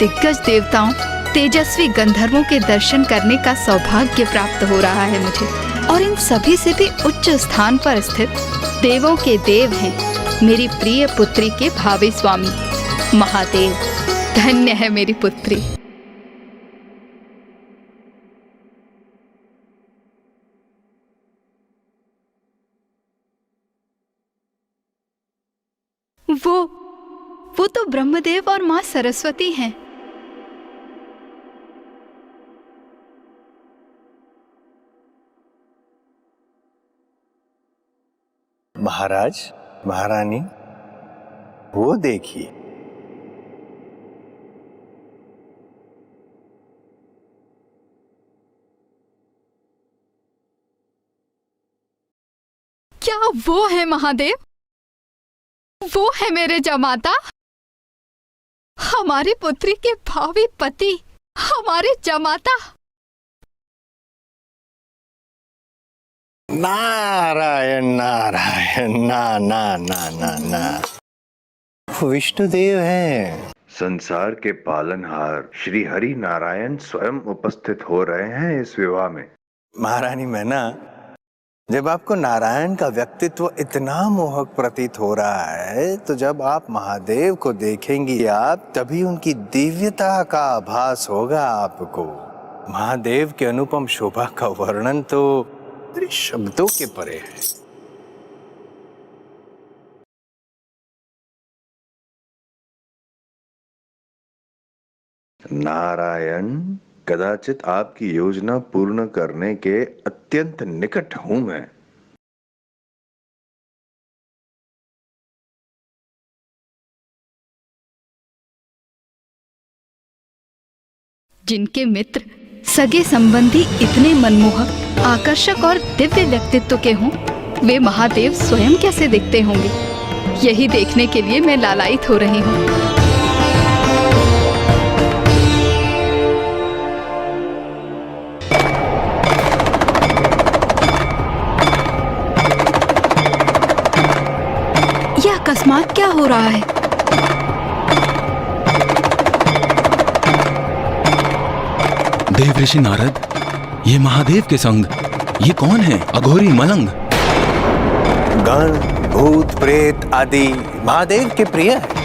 दिग्गज देवताओं, तेजस्वी गंधर्वों के दर्शन करने का सौभाग्य प्राप्त हो रहा है मुझे। और इन सभी से भी उच्च स्थान पर स्थित देवों के देव हैं मेरी प्रिय पुत्री के भावी स्वामी महादेव। धन्य है मेरी पुत्री। वो तो ब्रह्मदेव और मां सरस्वती हैं। महाराज, महारानी, वो देखिए। क्या वो है महादेव? वो है मेरे जमाता, हमारी पुत्री के भावी पति, हमारे जमाता। नारायण नारायण, ना ना ना ना ना, विष्णुदेव हैं। संसार के पालनहार श्री हरि नारायण स्वयं उपस्थित हो रहे हैं इस विवाह में। महारानी मैना, जब आपको नारायण का व्यक्तित्व इतना मोहक प्रतीत हो रहा है, तो जब आप महादेव को देखेंगी आप, तभी उनकी दिव्यता का आभास होगा आपको। महादेव के अनुपम शोभा का वर्णन तो शब्दों के परे है। नारायण, कदाचित आपकी योजना पूर्ण करने के अत्यंत निकट हूं मैं। जिनके मित्र सगे संबंधी इतने मनमोहक, आकर्षक और दिव्य व्यक्तित्व के हों, वे महादेव स्वयं कैसे दिखते होंगे, यही देखने के लिए मैं लालायित हो रही हूँ। यह अकस्मात क्या हो रहा है? देव ऋषि नारद, ये महादेव के संग ये कौन है? अघोरी मलंग। गण, भूत, प्रेत आदि महादेव के प्रिय है।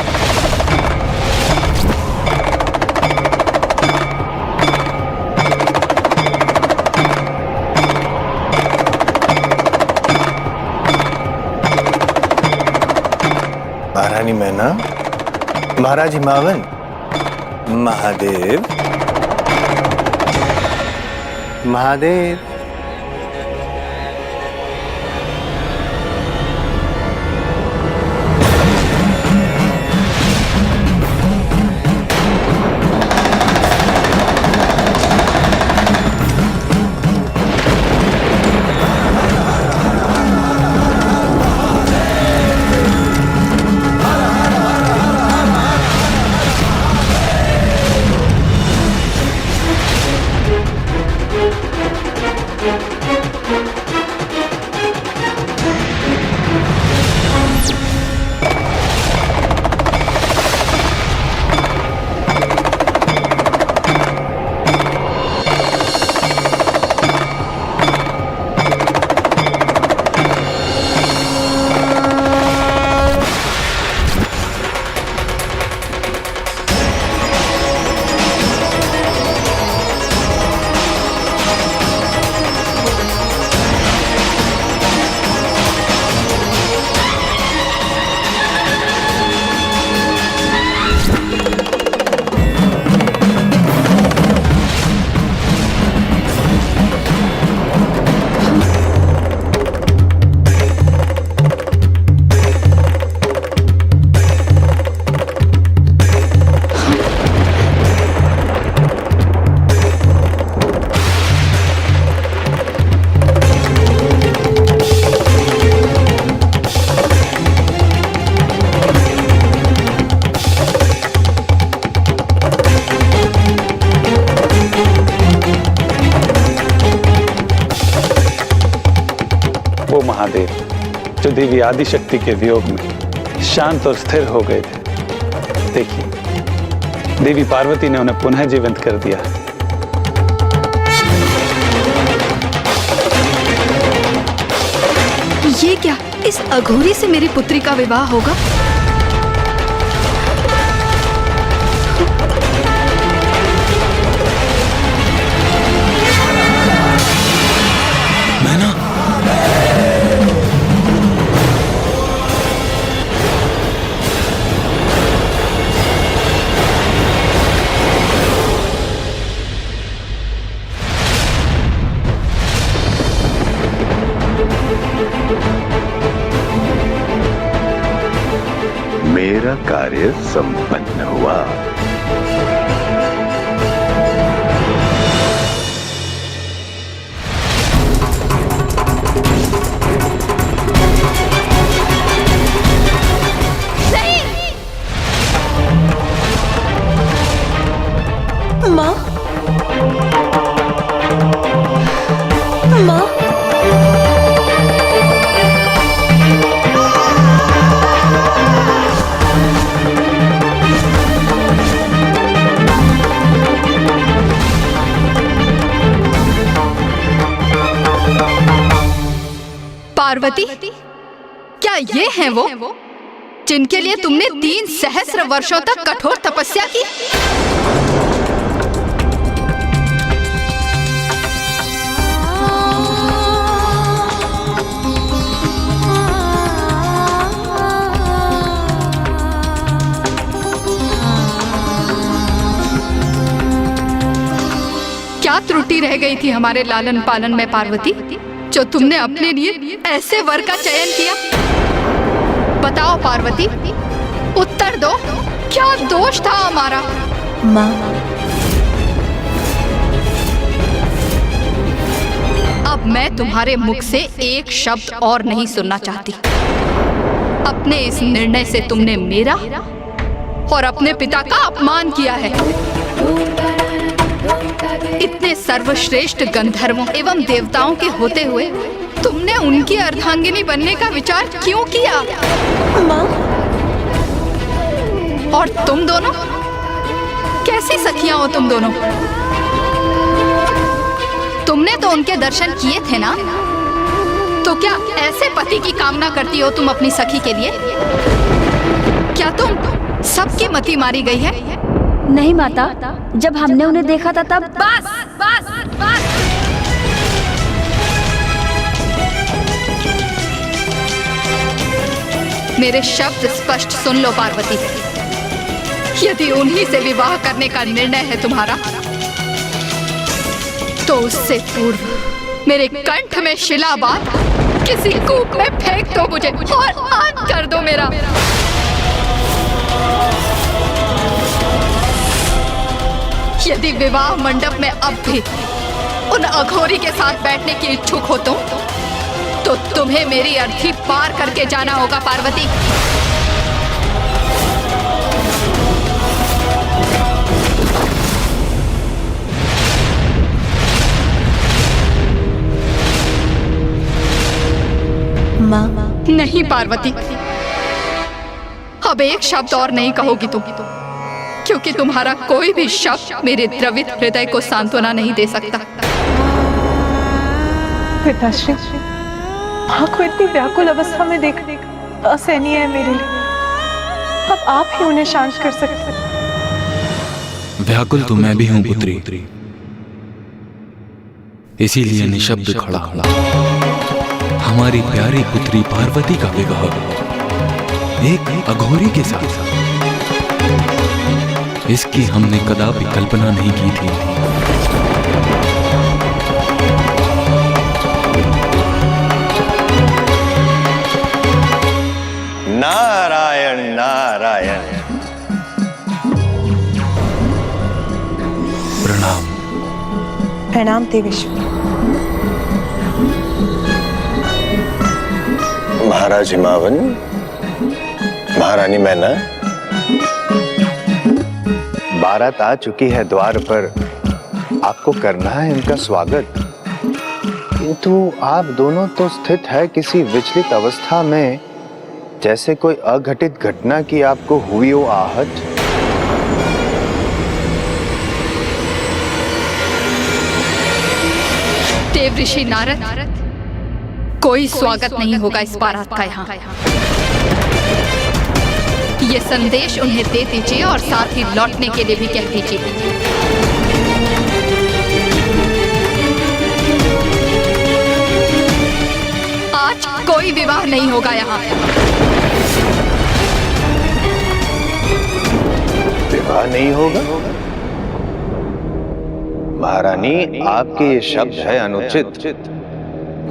महारानी मैना, महाराज हिमावन, महादेव, महादेव। वो महादेव जो देवी आदिशक्ति के वियोग में शांत और स्थिर हो गए थे, देखिए देवी पार्वती ने उन्हें पुनः जीवित कर दिया। ये क्या, इस अघोरी से मेरी पुत्री का विवाह होगा? मैना, मेरा कार्य संपन्न हुआ। माँ, माँ, पार्वती, क्या ये हैं वो जिनके लिए तुमने 3 सहस्र वर्षों तक कठोर तपस्या की? क्या त्रुटि रह गई थी हमारे लालन पालन में पार्वती, जो तुमने अपने लिए ऐसे वर का चयन किया? बताओ पार्वती, उत्तर दो, क्या दोष था हमारा? माँ, अब मैं तुम्हारे मुख से एक शब्द और नहीं सुनना चाहती। अपने इस निर्णय से तुमने मेरा और अपने पिता का अपमान किया है। इतने सर्वश्रेष्ठ गंधर्वों एवं देवताओं के होते हुए तुमने उनकी अर्धांगिनी बनने का विचार क्यों किया? माँ, और तुम दोनों कैसी सखियां हो तुम दोनों? तुमने तो उनके दर्शन किए थे ना, तो क्या ऐसे पति की कामना करती हो तुम अपनी सखी के लिए? क्या तुम सबकी मति मारी गई है? नहीं माता, जब हमने उन्हें देखा था तब। बस बस बस, मेरे शब्द स्पष्ट सुन लो पार्वती। यदि उन्हीं से विवाह करने का निर्णय है तुम्हारा, तो उससे पूर्व मेरे कंठ में शिला बांध किसी कूप में फेंक दो मुझे और अंत कर दो मेरा। यदि विवाह मंडप में अब भी उन अघोरी के साथ बैठने की इच्छुक हो तुम, तो तुम्हें मेरी अर्थी पार करके जाना होगा पार्वती। माँ, नहीं पार्वती, अब एक शब्द और नहीं कहोगी तुम, क्योंकि तुम्हारा कोई भी शब्द मेरे द्रवित हृदय को सांत्वना नहीं दे सकता। पिताश्री, माँ को इतनी व्याकुल अवस्था में देखना असहनीय है मेरे लिए। अब आप ही उन्हें शांत कर सकते हैं। व्याकुल तो मैं भी हूं पुत्री, इसीलिए निशब्द खड़ा हमारी प्यारी पुत्री पार्वती का विवाह एक अघोरी के साथ, इसकी हमने कदापि कल्पना नहीं की थी। नारायण नारायण। प्रणाम। प्रणाम देवेश्वर। महाराज हिमावन, महारानी मैना, बारात आ चुकी है द्वार पर, आपको करना है इनका स्वागत। किंतु आप दोनों तो स्थित है किसी विचलित अवस्था में, जैसे कोई अघटित घटना की आपको हुई हो आहट। देव ऋषि नारद, कोई स्वागत नहीं होगा इस बारात का यहाँ। ये संदेश उन्हें दे दीजिए और साथ ही लौटने के लिए भी कह दीजिए। आज कोई विवाह नहीं होगा यहाँ। विवाह नहीं होगा? महारानी, आपके ये शब्द है अनुचित,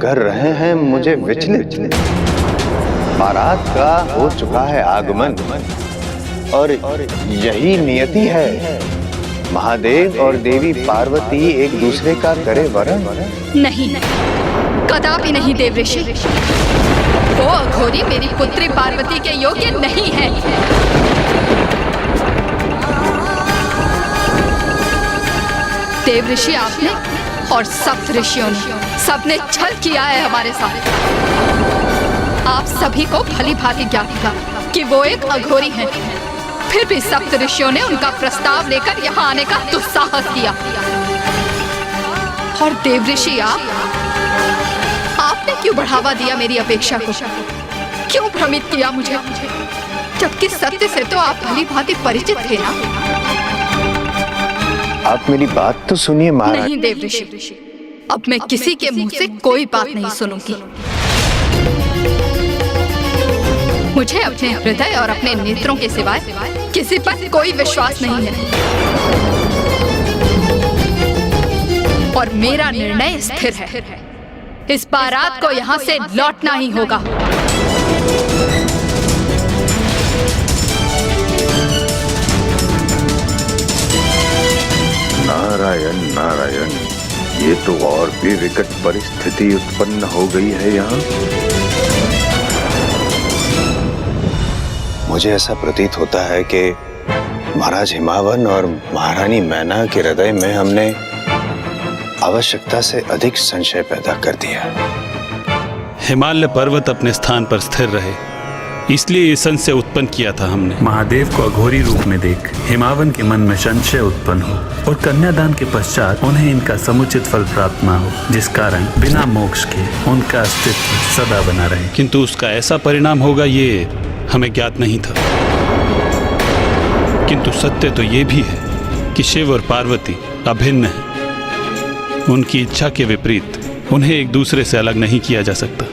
कर रहे हैं मुझे विचलित। बारात का हो चुका है आगमन और यही नियति है। महादेव और देवी पार्वती एक दूसरे का करे वरण। नहीं, कदापि नहीं देव ऋषि। वो अघोरी मेरी पुत्री पार्वती के योग्य नहीं है। देव ऋषि आपने और सप्त ऋषियों ने सबने छल किया है हमारे साथ। आप सभी को भली भांति ज्ञात था कि वो एक अघोरी हैं। फिर भी सप्त ऋषियों ने उनका प्रस्ताव लेकर यहाँ आने का दुस्साहस किया। और देव ऋषि आपने क्यों बढ़ावा दिया मेरी अपेक्षा को? क्यों भ्रमित किया मुझे? जबकि सत्य से तो आप भली भांति परिचित थे ना। आप मेरी बात तो सुनिए महाराज। नहीं देव ऋषि, अब मैं किसी के मुंह से कोई बात नहीं सुनूंगी। मुझे अपने हृदय और अपने नेत्रों के सिवाय किसी पर कोई विश्वास नहीं है। और मेरा निर्णय स्थिर है। इस बारात को यहाँ से लौटना ही होगा। नारायण नारायण, ये तो और भी विकट परिस्थिति उत्पन्न हो गई है यहाँ। मुझे ऐसा प्रतीत होता है कि महाराज हिमावन और महारानी मैना के हृदय में हमने आवश्यकता से अधिक संशय पैदा कर दिया। हिमालय पर्वत अपने स्थान पर स्थिर रहे, इसलिए ये संशय उत्पन्न किया था हमने। महादेव को अघोरी रूप में देख हिमावन के मन में संशय उत्पन्न हो और कन्यादान के पश्चात उन्हें इनका समुचित फल प्राप्त न हो, जिस कारण बिना मोक्ष के उनका अस्तित्व सदा बना रहे। किंतु उसका ऐसा परिणाम होगा ये हमें ज्ञात नहीं था। किंतु सत्य तो ये भी है कि शिव और पार्वती अभिन्न हैं। उनकी इच्छा के विपरीत उन्हें एक दूसरे से अलग नहीं किया जा सकता।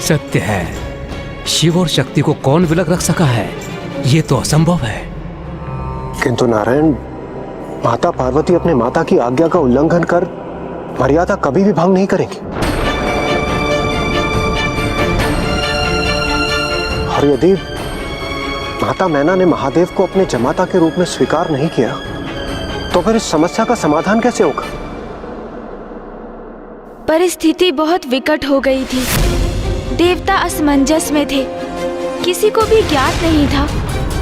सत्य है, शिव और शक्ति को कौन विलग रख सका है? ये तो असंभव है। किंतु नारायण, माता पार्वती अपने माता की आज्ञा का उल्लंघन कर मर्यादा कभी भी भंग नहीं करेंगी। और यदि माता मैना ने महादेव को अपने जमाता के रूप में स्वीकार नहीं किया तो फिर इस समस्या का समाधान कैसे होगा? परिस्थिति बहुत विकट हो गई थी। देवता असमंजस में थे। किसी को भी ज्ञात नहीं था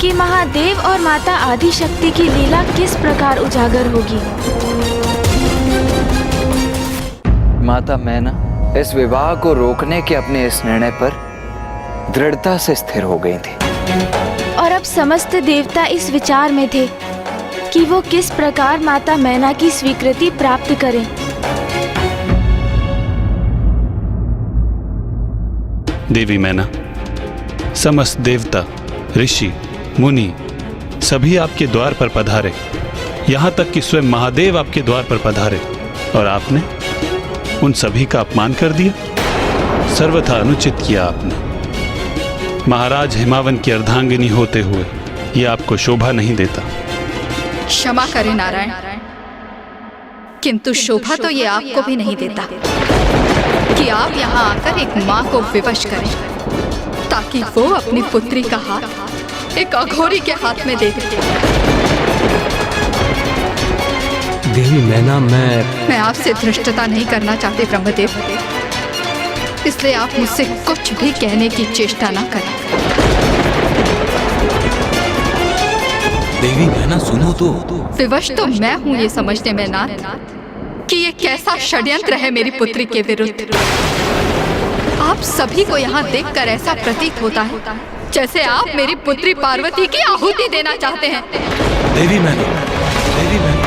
कि महादेव और माता आदि शक्ति की लीला किस प्रकार उजागर होगी। माता मैना इस विवाह को रोकने के अपने इस निर्णय पर दृढ़ता से स्थिर हो गई थी। और अब समस्त देवता इस विचार में थे कि वो किस प्रकार माता मैना की स्वीकृति प्राप्त करें। देवी मैना, समस्त देवता, ऋषि, मुनि सभी आपके द्वार पर पधारे। यहाँ तक कि स्वयं महादेव आपके द्वार पर पधारे और आपने उन सभी का अपमान कर दिया। सर्वथा अनुचित किया आपने। महाराज हिमावन की अर्धांगिनी होते हुए यह आपको शोभा नहीं देता। क्षमा करें नारायण, किंतु शोभा तो ये आपको भी नहीं देता कि आप यहाँ आकर एक माँ को विवश करें ताकि वो अपनी पुत्री का हाथ एक अघोरी के हाथ में दे दे। देवी मैना, मैं आपसे धृष्टता नहीं करना चाहते ब्रह्मदेव, इसलिए आप मुझसे कुछ भी कहने की चेष्टा ना करें। देवी मैना सुनो तो। विवश तो मैं हूँ ये समझने में नाथ कि ये कैसा षड्यंत्र है मेरी पुत्री के विरुद्ध। आप सभी को यहाँ देखकर ऐसा प्रतीत होता है जैसे आप मेरी पुत्री पार्वती की आहुति देना चाहते हैं। देवी मैना, देवी मैना,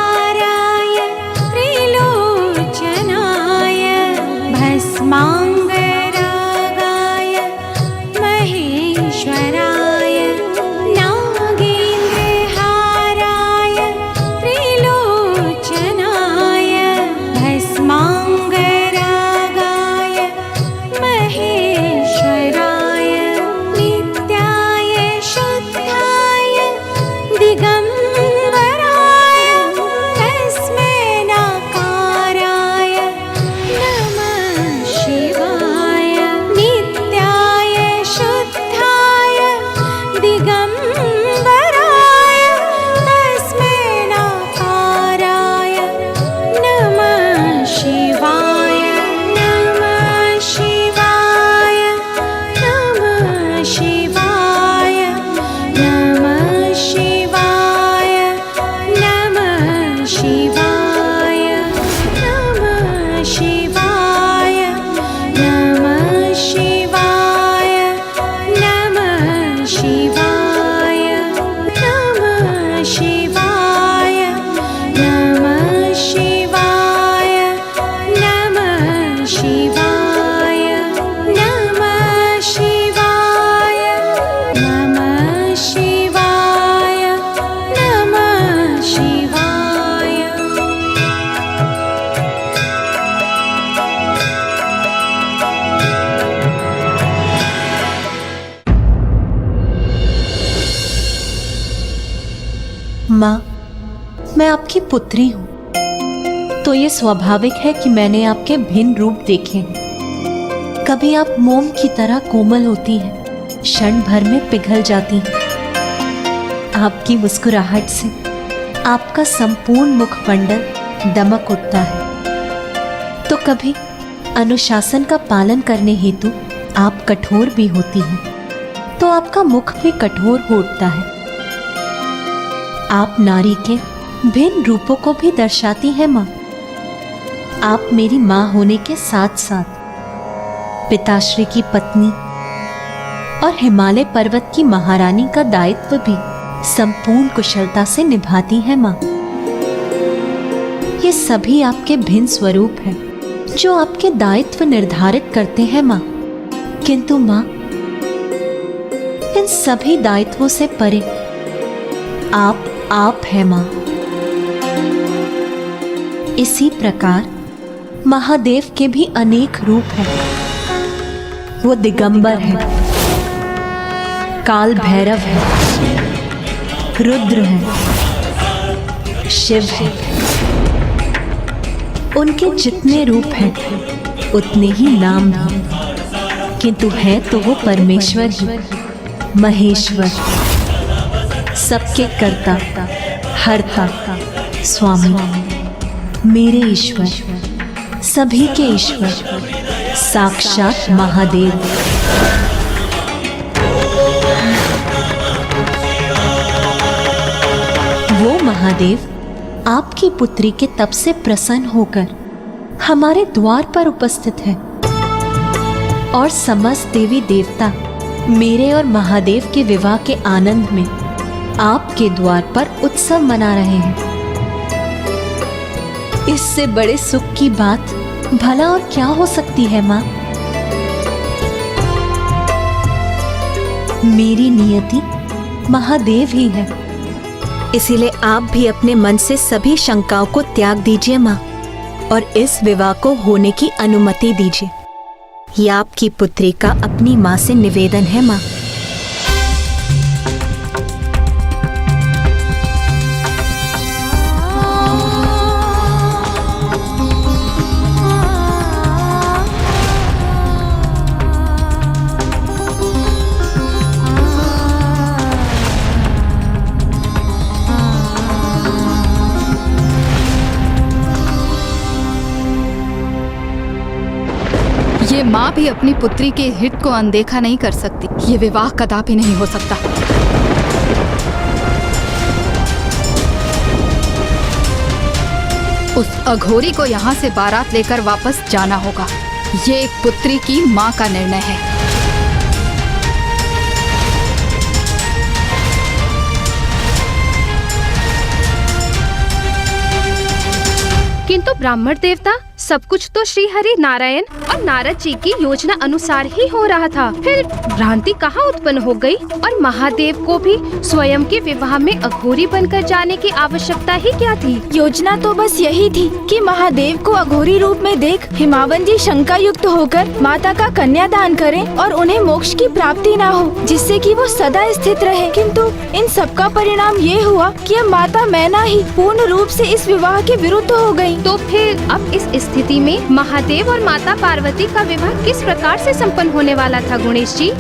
नागेन्द्रहाराय त्रिलोचनाय भस्मांगरागाय महेश्वराय नागेन्द्रहाराय त्रिलोचनाय भस्मांगरागाय महेश्वराय नित्याय शुद्धाय दिगंबराय तस्मै नाकाराय नमः शिवाय नित्याय शुद्धाय दिगंबराय तस्मै नाकाराय नमः शिवाय नमः शिवाय नमः शिवाय नमः शिवाय नमः शिवाय नमः शिवाय नमः शिवाय नमः शिवाय नमः शिवाय नमः शिवाय नमः शिवाय नमः शिवाय नमः शिवाय नमः शिवाय। माँ, मैं आपकी पुत्री हूँ, तो ये स्वाभाविक है कि मैंने आपके भिन्न रूप देखे हैं। कभी आप मोम की तरह कोमल होती हैं, क्षण भर में पिघल जाती हैं। आपकी मुस्कुराहट से आपका संपूर्ण मुखमंडल दमक उठता है। तो कभी अनुशासन का पालन करने हेतु आप कठोर भी होती हैं, तो आपका मुख भी कठोर हो उठता है। आप नारी के भिन्न रूपों को भी दर्शाती हैं माँ। आप मेरी माँ होने के साथ साथ पिताश्री की पत्नी और हिमालय पर्वत की महारानी का दायित्व भी संपूर्ण कुशलता से निभाती हैं माँ। ये सभी आपके भिन्न स्वरूप हैं जो आपके दायित्व निर्धारित करते हैं माँ। किंतु माँ, इन सभी दायित्वों से परे आप है माँ। इसी प्रकार महादेव के भी अनेक रूप हैं। वो दिगंबर है, काल भैरव है, रुद्र है, शिव है। उनके जितने रूप हैं उतने ही नाम हैं, किंतु है तो वो परमेश्वर ही, महेश्वर, सबके कर्ता, हरता, स्वामी, मेरे ईश्वर, सभी के ईश्वर, साक्षात महादेव। वो महादेव आपकी पुत्री के तप से प्रसन्न होकर हमारे द्वार पर उपस्थित है और समस्त देवी देवता मेरे और महादेव के विवाह के आनंद में आपके द्वार पर उत्सव मना रहे हैं। इससे बड़े सुख की बात भला और क्या हो सकती है माँ? मेरी नियति महादेव ही है, इसीलिए आप भी अपने मन से सभी शंकाओं को त्याग दीजिए माँ, और इस विवाह को होने की अनुमति दीजिए। यह आपकी पुत्री का अपनी माँ से निवेदन है माँ। ये माँ भी अपनी पुत्री के हित को अनदेखा नहीं कर सकती। ये विवाह कदापि नहीं हो सकता। उस अघोरी को यहाँ से बारात लेकर वापस जाना होगा। ये एक पुत्री की माँ का निर्णय है। किंतु ब्राह्मण देवता, सब कुछ तो श्री हरि नारायण और नारद जी की योजना अनुसार ही हो रहा था। फिर भ्रांति कहाँ उत्पन्न हो गई? और महादेव को भी स्वयं के विवाह में अघोरी बनकर जाने की आवश्यकता ही क्या थी? योजना तो बस यही थी कि महादेव को अघोरी रूप में देख हिमावन जी शंका युक्त होकर माता का कन्यादान करें और उन्हें मोक्ष की प्राप्ति ना हो, जिससे कि वो सदा स्थित रहे। किंतु इन सब का परिणाम ये हुआ कि अब माता मैना ही पूर्ण रूप से इस विवाह के विरुद्ध हो गयी। तो फिर अब इस स्थिति में महादेव और माता पार्वती का विवाह किस प्रकार से संपन्न होने वाला था गुणेश जी?